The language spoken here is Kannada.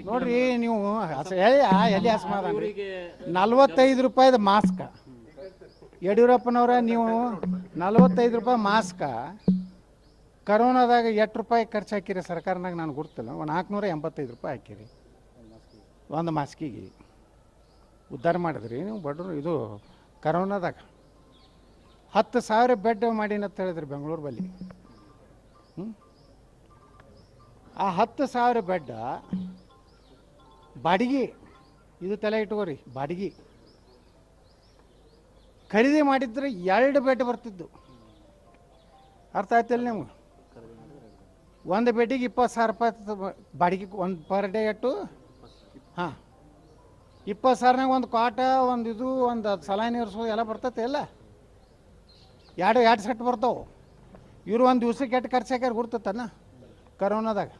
ನೋಡ್ರಿ ನೀವು ಎಲ್ಲಿ ಅಸಮಾಧಾನ 45 ರೂಪಾಯಿದ ಮಾಸ್ಕ ಯಡಿಯೂರಪ್ಪನವರ ನೀವು 45 ರೂಪಾಯಿ ಮಾಸ್ಕ ಕರೋನಾದಾಗ ಎಷ್ಟು ರೂಪಾಯಿ ಖರ್ಚು ಹಾಕಿರಿ ಸರ್ಕಾರನಾಗ ನಾನು ಗೊತ್ತಿಲ್ಲ. 485 ರೂಪಾಯಿ ಹಾಕಿರಿ ಒಂದು ಮಾಸ್ಕಿಗೆ. ಉದ್ಧಾರ ಮಾಡಿದ್ರಿ ನೀವು ಬಡ್ರು. ಇದು ಕರೋನಾದಾಗ 10,000 ಬೆಡ್ ಮಾಡಿನಂತ ಹೇಳಿದ್ರಿ ಬೆಂಗಳೂರು ಬಲ್ಲಿ. ಆ 10,000 ಬೆಡ್ ಬಾಡಿಗೆ, ಇದು ತಲೆ ಇಟ್ಕೋರಿ, ಬಾಡಿಗೆ ಖರೀದಿ ಮಾಡಿದ್ರೆ 2 ಬೆಡ್ ಬರ್ತಿದ್ದು. ಅರ್ಥ ಆಯ್ತಿಲ್ಲ ನಿಮ್ಗೆ? ಒಂದು ಬೆಡ್ಡಿಗೆ 20,000 ರೂಪಾಯಿ ಬಾಡಿಗೆ, ಒಂದು ಪರ್ ಡೇ ಎಟ್ಟು. ಹಾಂ, 20,000ನಾಗ ಒಂದು ಕಾಟ, ಒಂದು ಇದು, ಒಂದು ಸಲಾನಿ ಇರಿಸೋದು ಎಲ್ಲ ಬರ್ತೈತೆ ಎಲ್ಲ. ಎರಡು ಸೆಟ್ ಬರ್ತಾವೆ. ಇವರು ಒಂದು ದಿವ್ಸಕ್ಕೆ ಎಷ್ಟು ಖರ್ಚು ಹಾಕ್ಯಾರ ಗುರ್ತತನ ಕರೋನಾದಾಗ.